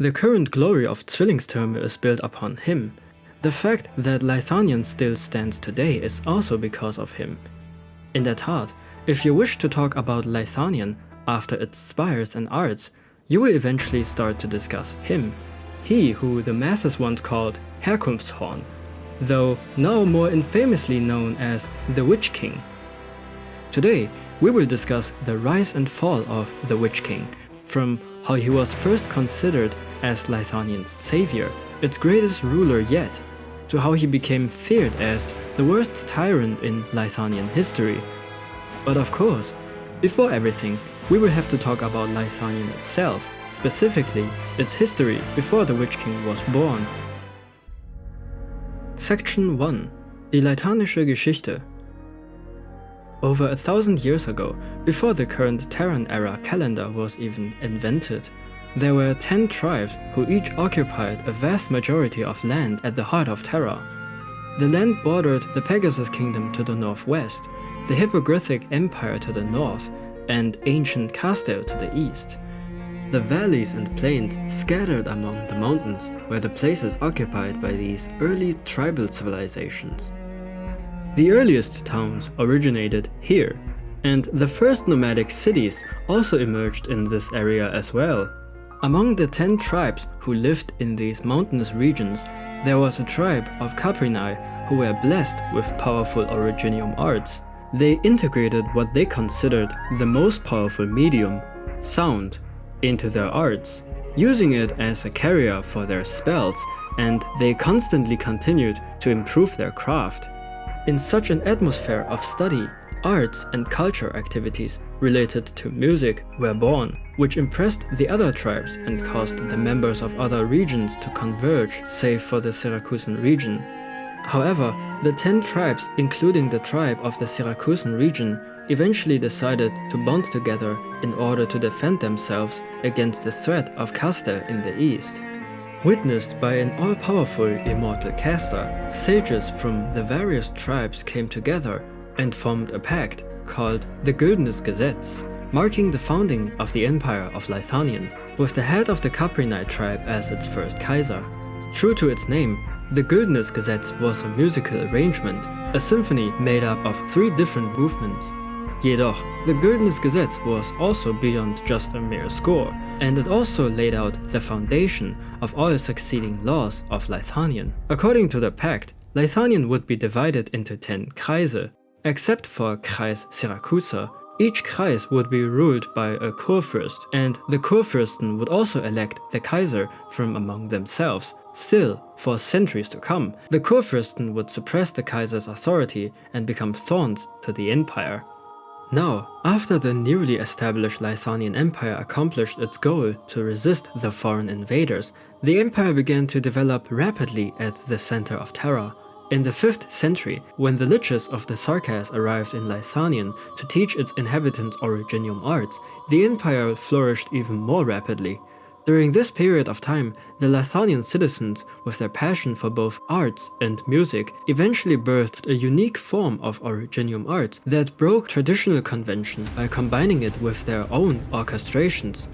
The current glory of Zwillingstürme is built upon him. The fact that Leithanien still stands today is also because of him. In that art, if you wish to talk about Leithanien after its spires and arts, you will eventually start to discuss him, he who the masses once called Herkunftshorn, though now more infamously known as the Witch King. Today, we will discuss the rise and fall of the Witch King, from how he was first considered as Leithanien's savior, its greatest ruler yet, to how he became feared as the worst tyrant in Leithanian history. But of course, before everything, we will have to talk about Leithanien itself, specifically its history before the Witch King was born. Section 1. Die Leithanische Geschichte. Over 1,000 years ago, before the current Terran era calendar was even invented, there were 10 tribes who each occupied a vast majority of land at the heart of Terra. The land bordered the Pegasus Kingdom to the northwest, the Hippogrific Empire to the north, and ancient Castel to the east. The valleys and plains scattered among the mountains were the places occupied by these early tribal civilizations. The earliest towns originated here, and the first nomadic cities also emerged in this area as well. Among the 10 tribes who lived in these mountainous regions, there was a tribe of Caprini who were blessed with powerful originium arts. They integrated what they considered the most powerful medium, sound, into their arts, using it as a carrier for their spells, and they constantly continued to improve their craft. In such an atmosphere of study, arts and culture activities related to music were born, which impressed the other tribes and caused the members of other regions to converge, save for the Syracusan region. However, the 10 tribes, including the tribe of the Syracusan region, eventually decided to bond together in order to defend themselves against the threat of Castel in the east. Witnessed by an all-powerful immortal caster, sages from the various tribes came together and formed a pact called the Güldenes Gesetz, marking the founding of the Empire of Leithanien, with the head of the Caprini tribe as its first Kaiser. True to its name, the Güldenes Gesetz was a musical arrangement, a symphony made up of 3 different movements. Jedoch, the Güldenes Gesetz was also beyond just a mere score, and it also laid out the foundation of all succeeding laws of Leithanien. According to the pact, Leithanien would be divided into 10 Kreise. Except for Kreis Syracusa, each Kreis would be ruled by a Kurfürst, and the Kurfürsten would also elect the Kaiser from among themselves. Still, for centuries to come, the Kurfürsten would suppress the Kaiser's authority and become thorns to the empire. Now, after the newly established Leithanian Empire accomplished its goal to resist the foreign invaders, the empire began to develop rapidly at the center of Terra. In the 5th century, when the liches of the Sarkas arrived in Leithanien to teach its inhabitants originium arts, the empire flourished even more rapidly. During this period of time, the Leithanian citizens, with their passion for both arts and music, eventually birthed a unique form of originium arts that broke traditional convention by combining it with their own orchestrations.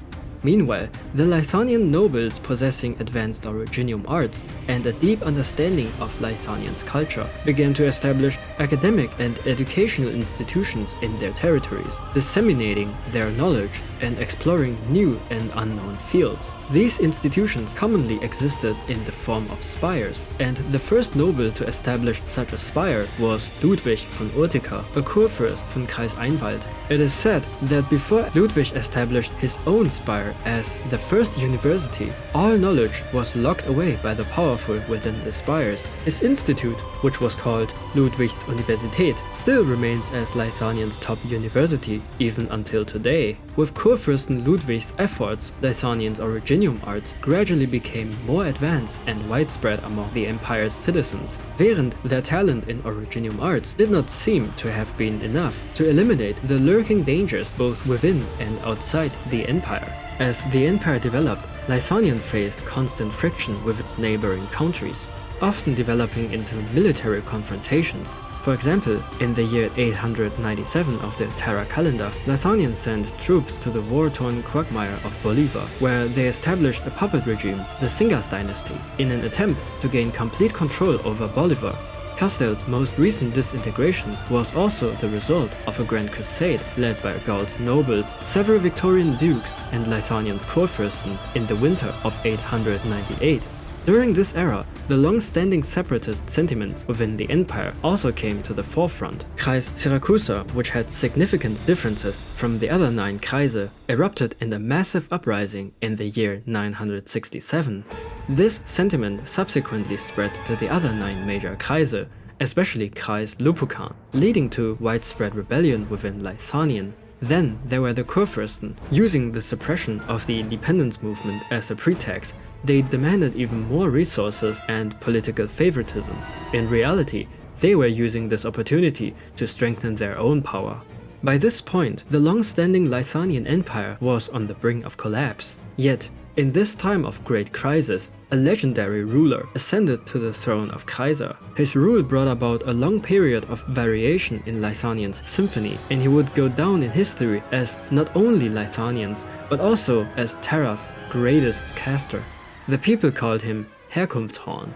Meanwhile, the Leithanian nobles possessing advanced originium arts and a deep understanding of Leithanien's culture began to establish academic and educational institutions in their territories, disseminating their knowledge and exploring new and unknown fields. These institutions commonly existed in the form of spires, and the first noble to establish such a spire was Ludwig von Urtica, a Kurfürst von Kreis Einwald. It is said that before Ludwig established his own spire as the first university, all knowledge was locked away by the powerful within the spires. His institute, which was called Ludwigs Universität, still remains as Leithanien's top university even until today. With Kurfürsten Ludwig's efforts, Leithanien's originium arts gradually became more advanced and widespread among the empire's citizens, während their talent in originium arts did not seem to have been enough to eliminate the lurking dangers both within and outside the empire. As the empire developed, Leithanien faced constant friction with its neighboring countries. often developing into military confrontations. For example, in the year 897 of the Terra calendar, Leithanians sent troops to the war-torn quagmire of Bolivar, where they established a puppet regime, the Singas dynasty, in an attempt to gain complete control over Bolivar. Castel's most recent disintegration was also the result of a grand crusade led by Gaul's nobles, several Victorian dukes, and Leithanian Kurfürsten in the winter of 898. During this era, the long-standing separatist sentiment within the empire also came to the forefront. Kreis Syracusa, which had significant differences from the other 9 Kreise, erupted in a massive uprising in the year 967. This sentiment subsequently spread to the other 9 major Kreise, especially Kreis Lupucan, leading to widespread rebellion within Leithanien. Then there were the Kurfürsten. Using the suppression of the independence movement as a pretext, they demanded even more resources and political favoritism. In reality, they were using this opportunity to strengthen their own power. By this point, the long-standing Leithanian Empire was on the brink of collapse. Yet, in this time of great crisis, a legendary ruler ascended to the throne of Kaiser. His rule brought about a long period of variation in Leithanian's symphony, and he would go down in history as not only Leithanians, but also as Terra's greatest caster. The people called him Herkunftshorn.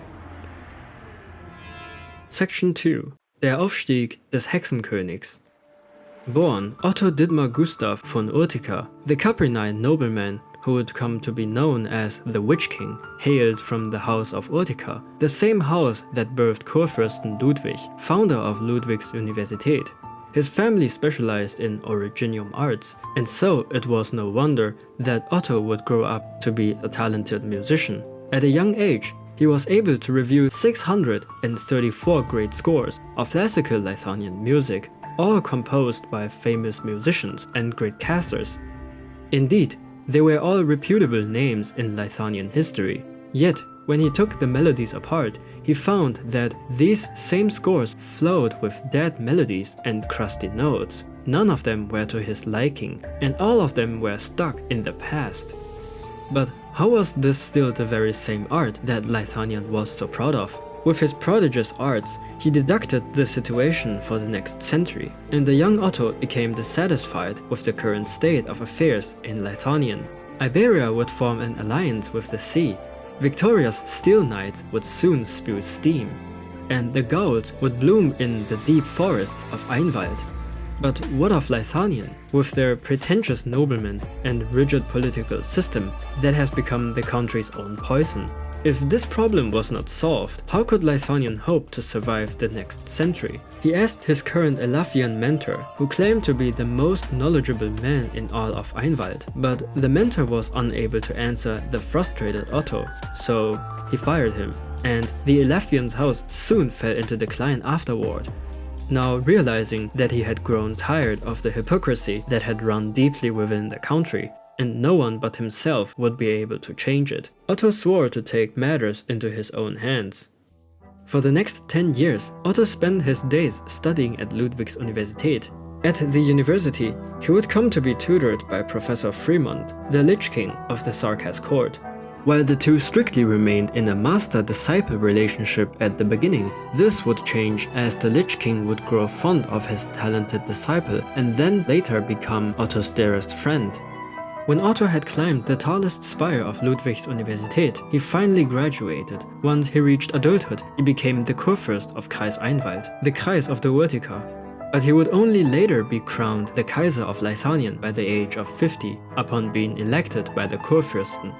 Section 2. Der Aufstieg des Hexenkönigs. Born Otto Dietmar Gustav von Urtica, the Caprinine nobleman who would come to be known as the Witch King, hailed from the House of Urtica, the same house that birthed Kurfürsten Ludwig, founder of Ludwig's Universität. His family specialized in originium arts, and so it was no wonder that Otto would grow up to be a talented musician. At a young age, he was able to review 634 great scores of classical Leithanian music, all composed by famous musicians and great casters. Indeed, they were all reputable names in Leithanian history. Yet, when he took the melodies apart, he found that these same scores flowed with dead melodies and crusty notes. None of them were to his liking, and all of them were stuck in the past. But how was this still the very same art that Leithanian was so proud of? With his prodigious arts, he deducted the situation for the next century, and the young Otto became dissatisfied with the current state of affairs in Leithanian. Iberia would form an alliance with the sea, Victoria's steel knights would soon spew steam, and the Gauls would bloom in the deep forests of Einwald. But what of Leithanian, with their pretentious noblemen and rigid political system that has become the country's own poison? If this problem was not solved, how could Leithanian hope to survive the next century? He asked his current Elafian mentor, who claimed to be the most knowledgeable man in all of Einwald, but the mentor was unable to answer the frustrated Otto, so he fired him, and the Elafian's house soon fell into decline afterward. Now realizing that he had grown tired of the hypocrisy that had run deeply within the country, and no one but himself would be able to change it, Otto swore to take matters into his own hands. For the next 10 years, Otto spent his days studying at Ludwig's Universität. At the university, he would come to be tutored by Professor Fremont, the Lich King of the Sarkas court. While the two strictly remained in a master-disciple relationship at the beginning, this would change as the Lich King would grow fond of his talented disciple and then later become Otto's dearest friend. When Otto had climbed the tallest spire of Ludwig's Universität, he finally graduated. Once he reached adulthood, he became the Kurfürst of Kreis Einwald, the Kreis of the Urtica. But he would only later be crowned the Kaiser of Leithanian by the age of 50, upon being elected by the Kurfürsten.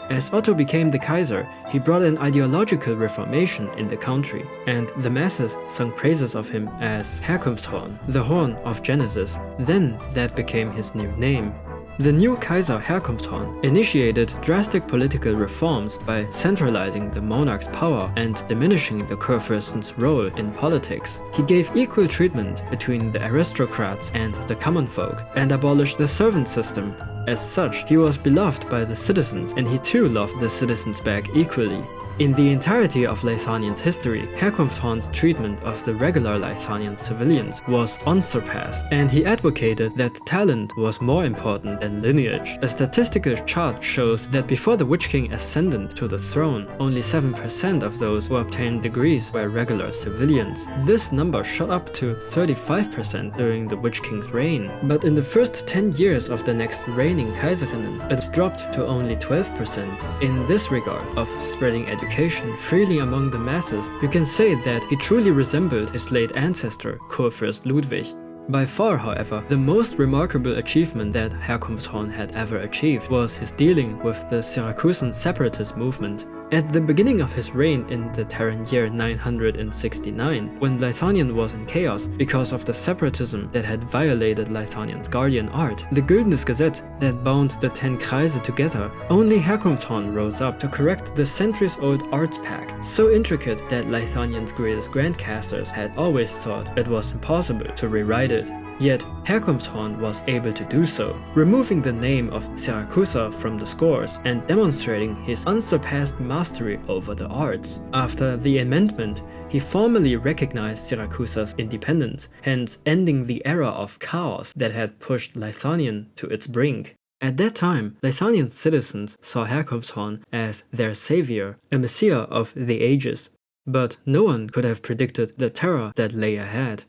As Otto became the Kaiser, he brought an ideological reformation in the country, and the masses sung praises of him as Herkunftshorn, the Horn of Genesis. Then that became his new name. The new Kaiser Herkunftshorn initiated drastic political reforms by centralizing the monarch's power and diminishing the Kurfürsten's role in politics. He gave equal treatment between the aristocrats and the common folk, and abolished the servant system. As such, he was beloved by the citizens, and he too loved the citizens back equally. In the entirety of Leithanian's history, Herkunfthorn's treatment of the regular Leithanian civilians was unsurpassed, and he advocated that talent was more important than lineage. A statistical chart shows that before the Witch King ascended to the throne, only 7% of those who obtained degrees were regular civilians. This number shot up to 35% during the Witch King's reign, but in the first 10 years of the next reigning Kaiserinnen, it dropped to only 12%. In this regard of spreading education freely among the masses, you can say that he truly resembled his late ancestor, Kurfürst Ludwig. By far, however, the most remarkable achievement that Herkunfthorn had ever achieved was his dealing with the Syracusan separatist movement. At the beginning of his reign in the Terran year 969, when Leithanion was in chaos because of the separatism that had violated Leithanion's guardian art, the Güldenes Gesetz that bound the 10 Kreise together, only Herkunfthorn rose up to correct the centuries-old arts pact, so intricate that Leithanion's greatest grandcasters had always thought it was impossible to rewrite it. Yet, Herkunfthorn was able to do so, removing the name of Syracusa from the scores and demonstrating his unsurpassed mastery over the arts. After the amendment, he formally recognized Syracusa's independence, hence ending the era of chaos that had pushed Leithanion to its brink. At that time, Leithanian citizens saw Herkunfthorn as their savior, a messiah of the ages, but no one could have predicted the terror that lay ahead.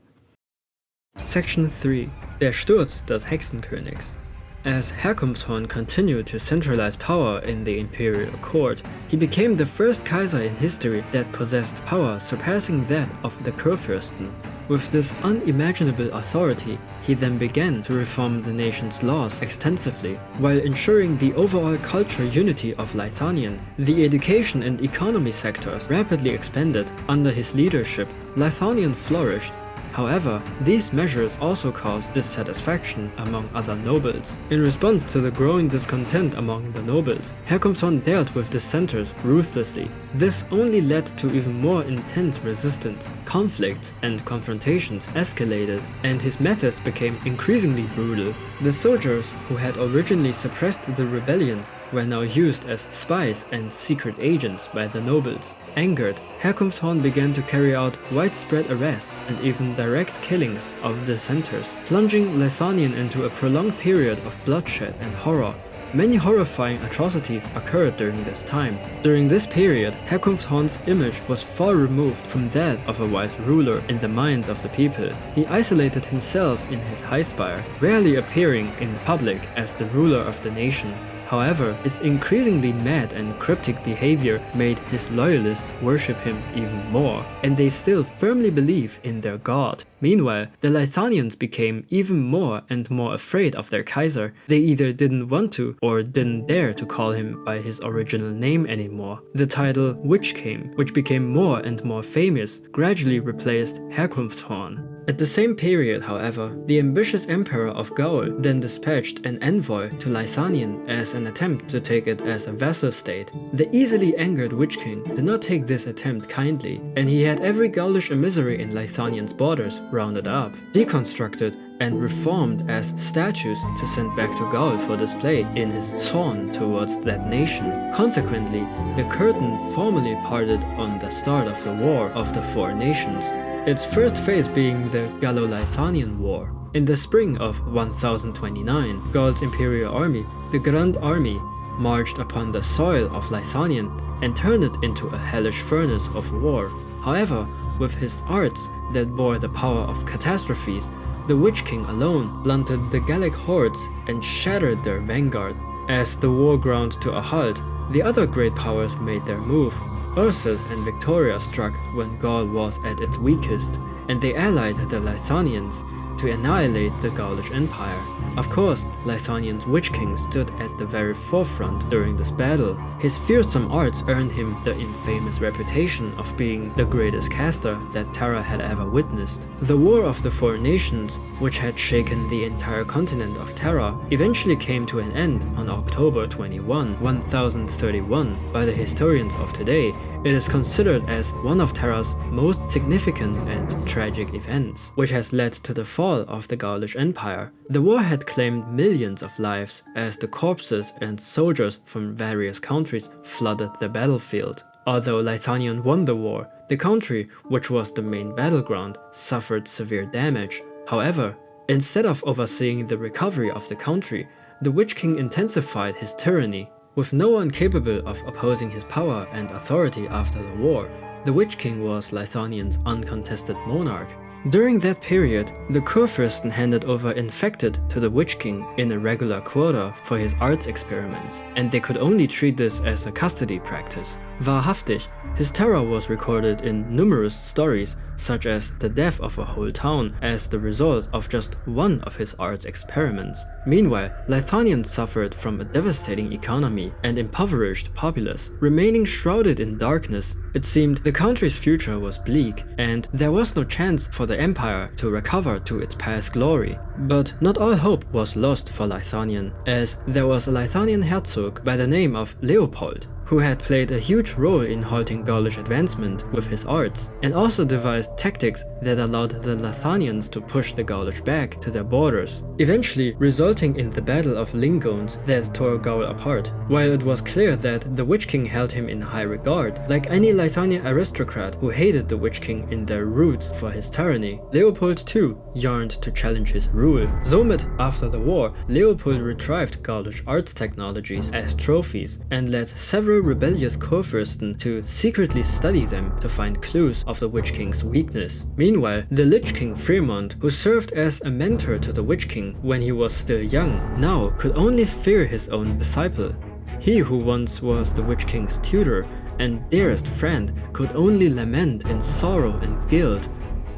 Section 3. Der Sturz des Hexenkönigs. As Herkunfthorn continued to centralize power in the imperial court, he became the first Kaiser in history that possessed power surpassing that of the Kurfürsten. With this unimaginable authority, he then began to reform the nation's laws extensively, while ensuring the overall cultural unity of Leithanion. The education and economy sectors rapidly expanded. Under his leadership, Leithanion flourished. However, these measures also caused dissatisfaction among other nobles. In response to the growing discontent among the nobles, Herkunfthorn dealt with dissenters ruthlessly. This only led to even more intense resistance. Conflicts and confrontations escalated, and his methods became increasingly brutal. The soldiers who had originally suppressed the rebellions were now used as spies and secret agents by the nobles. Angered, Herkunfthorn began to carry out widespread arrests and even direct killings of dissenters, plunging Leithanion into a prolonged period of bloodshed and horror. Many horrifying atrocities occurred during this time. During this period, Herkunfthorn's image was far removed from that of a wise ruler in the minds of the people. He isolated himself in his high spire, rarely appearing in public as the ruler of the nation. However, his increasingly mad and cryptic behavior made his loyalists worship him even more, and they still firmly believe in their god. Meanwhile, the Leithanians became even more and more afraid of their Kaiser. They either didn't want to or didn't dare to call him by his original name anymore. The title Witch King, which became more and more famous, gradually replaced Herkunfthorn. At the same period, however, the ambitious emperor of Gaul then dispatched an envoy to Leithanion as an attempt to take it as a vassal state. The easily angered Witch King did not take this attempt kindly, and he had every Gaulish emissary in Leithanion's borders rounded up, deconstructed, and reformed as statues to send back to Gaul for display in his zorn towards that nation. Consequently, the curtain formally parted on the start of the War of the Four Nations, its first phase being the Gallo-Leithanian War. In the spring of 1029, Gaul's imperial army, the Grand Army, marched upon the soil of Leithanion and turned it into a hellish furnace of war. However, with his arts that bore the power of catastrophes, the Witch King alone blunted the Gallic hordes and shattered their vanguard. As the war ground to a halt, the other great powers made their move. Ursus and Victoria struck when Gaul was at its weakest, and they allied the Leithanians to annihilate the Gaulish Empire. Of course, Leithanion's Witch King stood at the very forefront during this battle. His fearsome arts earned him the infamous reputation of being the greatest caster that Terra had ever witnessed. The War of the Four Nations, which had shaken the entire continent of Terra, eventually came to an end on October 21, 1031. By the historians of today, it is considered as one of Terra's most significant and tragic events, which has led to the fall of the Gaulish Empire. The war had claimed millions of lives as the corpses and soldiers from various countries flooded the battlefield. Although Leithanion won the war, the country, which was the main battleground, suffered severe damage. However, instead of overseeing the recovery of the country, the Witch King intensified his tyranny. With no one capable of opposing his power and authority after the war, the Witch King was Leithanion's uncontested monarch. During that period, the Kurfürsten handed over infected to the Witch King in a regular quota for his arts experiments, and they could only treat this as a custody practice. Wahrhaftig, his terror was recorded in numerous stories, such as the death of a whole town as the result of just one of his arts experiments. Meanwhile, Leithanion suffered from a devastating economy and impoverished populace. Remaining shrouded in darkness, it seemed the country's future was bleak, and there was no chance for the empire to recover to its past glory. But not all hope was lost for Leithanion, as there was a Leithanian hertzog by the name of Leopold, who had played a huge role in halting Gaulish advancement with his arts, and also devised tactics that allowed the Leithanians to push the Gaulish back to their borders, eventually resulting in the Battle of Lingones that tore Gaul apart. While it was clear that the Witch King held him in high regard, like any Leithanian aristocrat who hated the Witch King in their roots for his tyranny, Leopold too yearned to challenge his rule. Somit, after the war, Leopold retrieved Gaulish arts technologies as trophies and led several rebellious Kurfürsten to secretly study them to find clues of the Witch King's weakness. Meanwhile, the Lich King Fremont, who served as a mentor to the Witch King when he was still young, now could only fear his own disciple. He who once was the Witch King's tutor and dearest friend could only lament in sorrow and guilt.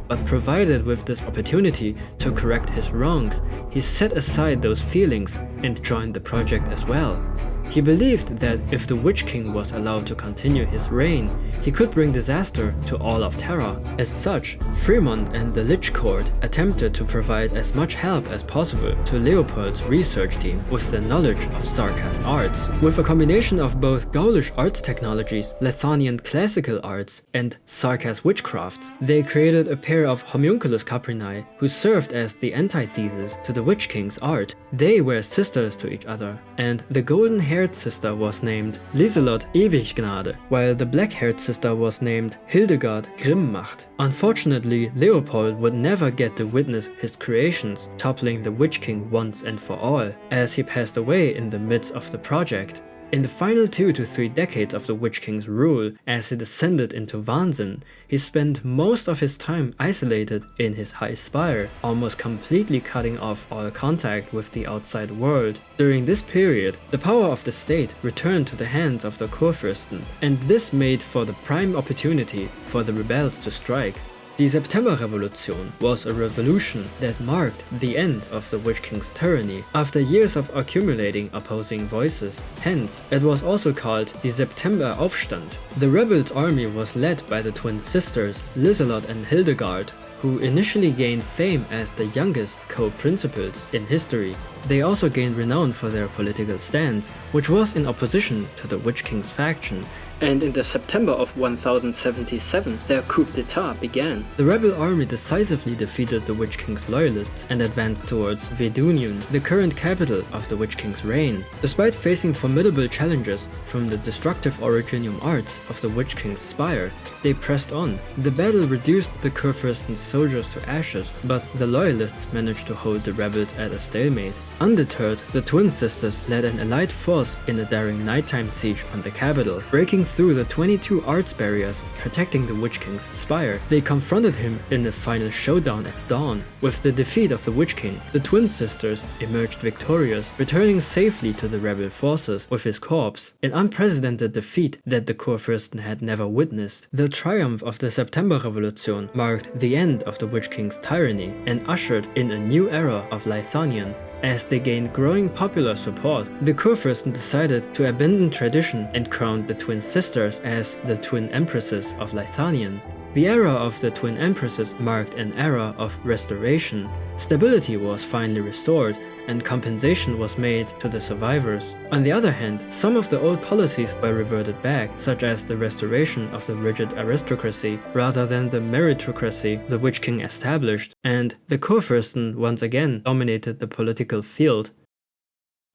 But provided with this opportunity to correct his wrongs, he set aside those feelings and joined the project as well. He believed that if the Witch King was allowed to continue his reign, he could bring disaster to all of Terra. As such, Fremont and the Lich Court attempted to provide as much help as possible to Leopold's research team with the knowledge of Sarkas arts. With a combination of both Gaulish arts technologies, Leithanian classical arts, and Sarkas witchcrafts, they created a pair of homunculus caprinae who served as the antithesis to the Witch King's art. They were sisters to each other, and the golden-haired sister was named Lieselot Ewiggnade, while the black-haired sister was named Hildegard Grimmacht. Unfortunately, Leopold would never get to witness his creations toppling the Witch King once and for all, as he passed away in the midst of the project. In the final 2 to 3 decades of the Witch King's rule, as he descended into Wahnsinn, he spent most of his time isolated in his high spire, almost completely cutting off all contact with the outside world. During this period, the power of the state returned to the hands of the Kurfürsten, and this made for the prime opportunity for the rebels to strike. The Septemberrevolution was a revolution that marked the end of the Witch King's tyranny after years of accumulating opposing voices. Hence, it was also called the September Aufstand. The rebels' army was led by the twin sisters Lieselot and Hildegard, who initially gained fame as the youngest co-principals in history. They also gained renown for their political stance, which was in opposition to the Witch King's faction, and in the September of 1077 their coup d'etat began. The rebel army decisively defeated the Witch King's loyalists and advanced towards Vedunion, the current capital of the Witch King's reign. Despite facing formidable challenges from the destructive Originium arts of the Witch King's spire, they pressed on. The battle reduced the Kurfürsten's soldiers to ashes, but the loyalists managed to hold the rebels at a stalemate. Undeterred, the twin sisters led an allied force in a daring nighttime siege on the capital. Breaking through the 22 arts barriers protecting the Witch King's spire, they confronted him in a final showdown at dawn. With the defeat of the Witch King, the twin sisters emerged victorious, returning safely to the rebel forces with his corpse, an unprecedented defeat that the Kurfürsten had never witnessed. The triumph of the September Revolution marked the end of the Witch King's tyranny and ushered in a new era of Leithanion. As they gained growing popular support, the Kurfürsten decided to abandon tradition and crowned the twin sisters as the twin empresses of Leithanion. The era of the twin empresses marked an era of restoration. Stability was finally restored, and compensation was made to the survivors. On the other hand, some of the old policies were reverted back, such as the restoration of the rigid aristocracy rather than the meritocracy the Witch King established, and the Kurfürsten once again dominated the political field.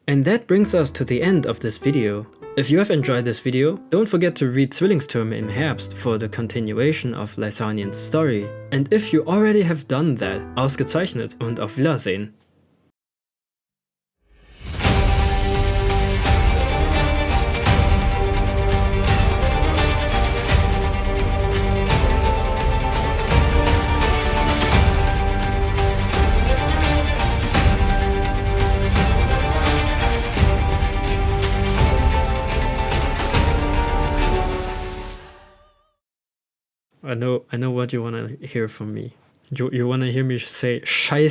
And that brings us to the end of this video. If you have enjoyed this video, don't forget to read Zwillingstürme im Herbst for the continuation of Leithanien's story. And if you already have done that, ausgezeichnet und auf Wiedersehen. I know what you want to hear from me. You want to hear me say Scheiße